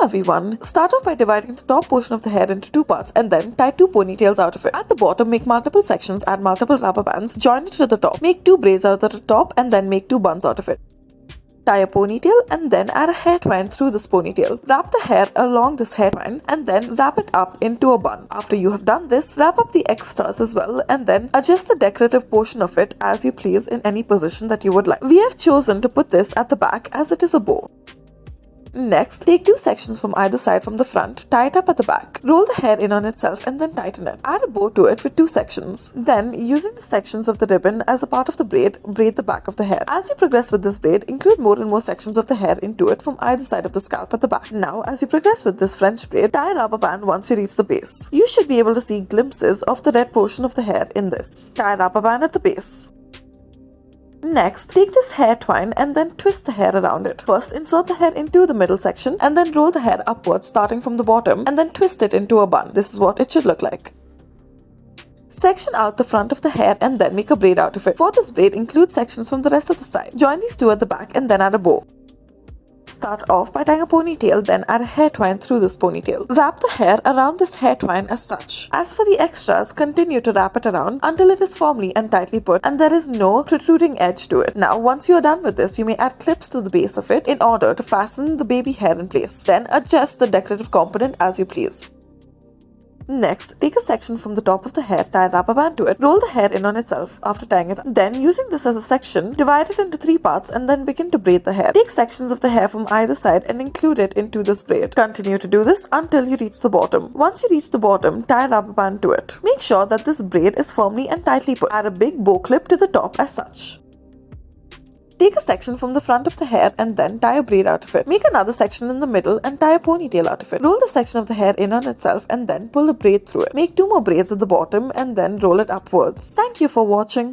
everyone, start off by dividing the top portion of the hair into two parts and then tie two ponytails out of it. At the bottom, make multiple sections, add multiple rubber bands, join it to the top. Make two braids out of the top and then make two buns out of it. Tie a ponytail and then add a hair twine through this ponytail. Wrap the hair along this hair twine and then wrap it up into a bun. After you have done this, wrap up the extras as well and then adjust the decorative portion of it as you please in any position that you would like. We have chosen to put this at the back as it is a bow. Next, take two sections from either side from the front, tie it up at the back. Roll the hair in on itself and then tighten it. Add a bow to it with two sections. Then, using the sections of the ribbon as a part of the braid, braid the back of the hair. As you progress with this braid, include more and more sections of the hair into it from either side of the scalp at the back. Now, as you progress with this French braid, tie a rubber band once you reach the base. You should be able to see glimpses of the red portion of the hair in this. Tie a rubber band at the base. Next, take this hair twine and then twist the hair around it. First, insert the hair into the middle section and then roll the hair upwards starting from the bottom and then twist it into a bun. This is what it should look like. Section out the front of the hair and then make a braid out of it. For this braid, include sections from the rest of the side. Join these two at the back and then add a bow. Start off by tying a ponytail, then add a hair twine through this ponytail. Wrap the hair around this hair twine as such. As for the extras, continue to wrap it around until it is firmly and tightly put and there is no protruding edge to it. Now, once you are done with this, you may add clips to the base of it in order to fasten the baby hair in place. Then adjust the decorative component as you please. Next, take a section from the top of the hair, tie a rubber band to it, roll the hair in on itself after tying it up. Then, using this as a section, divide it into three parts and then begin to braid the hair. Take sections of the hair from either side and include it into this braid. Continue to do this until you reach the bottom. Once you reach the bottom, tie a rubber band to it. Make sure that this braid is firmly and tightly put. Add a big bow clip to the top as such. Take a section from the front of the hair and then tie a braid out of it. Make another section in the middle and tie a ponytail out of it. Roll the section of the hair in on itself and then pull the braid through it. Make two more braids at the bottom and then roll it upwards. Thank you for watching.